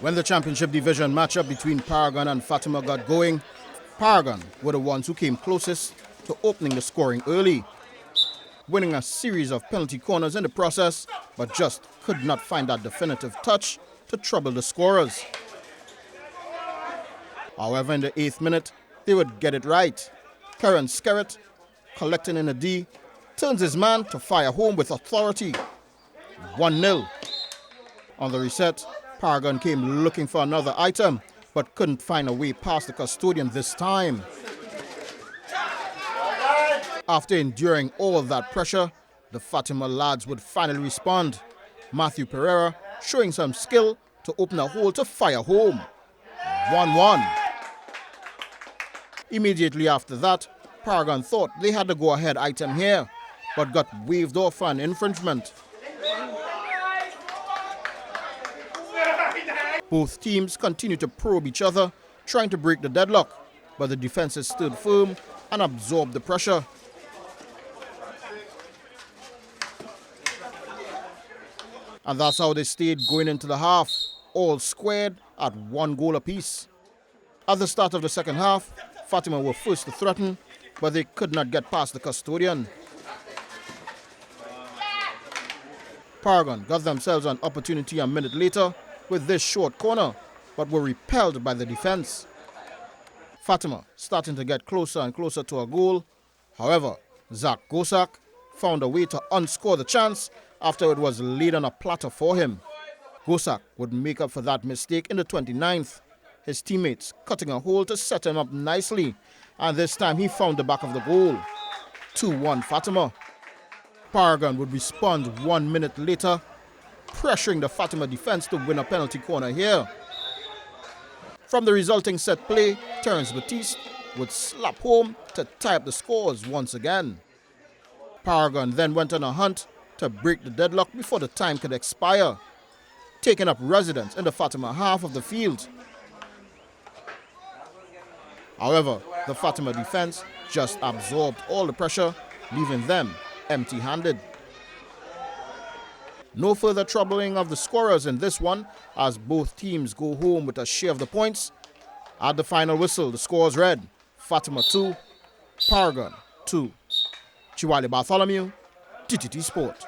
When the championship division matchup between Paragon and Fatima got going, Paragon were the ones who came closest to opening the scoring early, winning a series of penalty corners in the process, but just could not find that definitive touch to trouble the scorers. However, in the 8th minute, they would get it right. Karen Skerritt, collecting in a D, turns his man to fire home with authority. 1-0. On the reset, Paragon came looking for another item, but couldn't find a way past the custodian this time. After enduring all that pressure, the Fatima lads would finally respond. Matthew Pereira showing some skill to open a hole to fire home. 1-1. Immediately after that, Paragon thought they had the go-ahead item here, but got waved off for an infringement. Both teams continued to probe each other, trying to break the deadlock, but the defenses stood firm and absorbed the pressure. And that's how they stayed going into the half, all squared at 1 goal apiece. At the start of the second half, Fatima were first to threaten, but they could not get past the custodian. Paragon got themselves an opportunity a minute later with this short corner, but were repelled by the defense. Fatima starting to get closer and closer to a goal. However, Zach Gosak found a way to unscore the chance after it was laid on a platter for him. Gosak would make up for that mistake in the 29th, his teammates cutting a hole to set him up nicely, and this time he found the back of the goal. 2-1 Fatima. Paragon would respond 1 minute later, pressuring the Fatima defense to win a penalty corner here. From the resulting set play, Terence Batiste would slap home to tie up the scores once again. Paragon then went on a hunt to break the deadlock before the time could expire, taking up residence in the Fatima half of the field. However, the Fatima defense just absorbed all the pressure, leaving them empty-handed. No further troubling of the scorers in this one, as both teams go home with a share of the points. At the final whistle, the scores read: Fatima 2, Paragon 2. Chiwale Bartholomew, TTT Sport.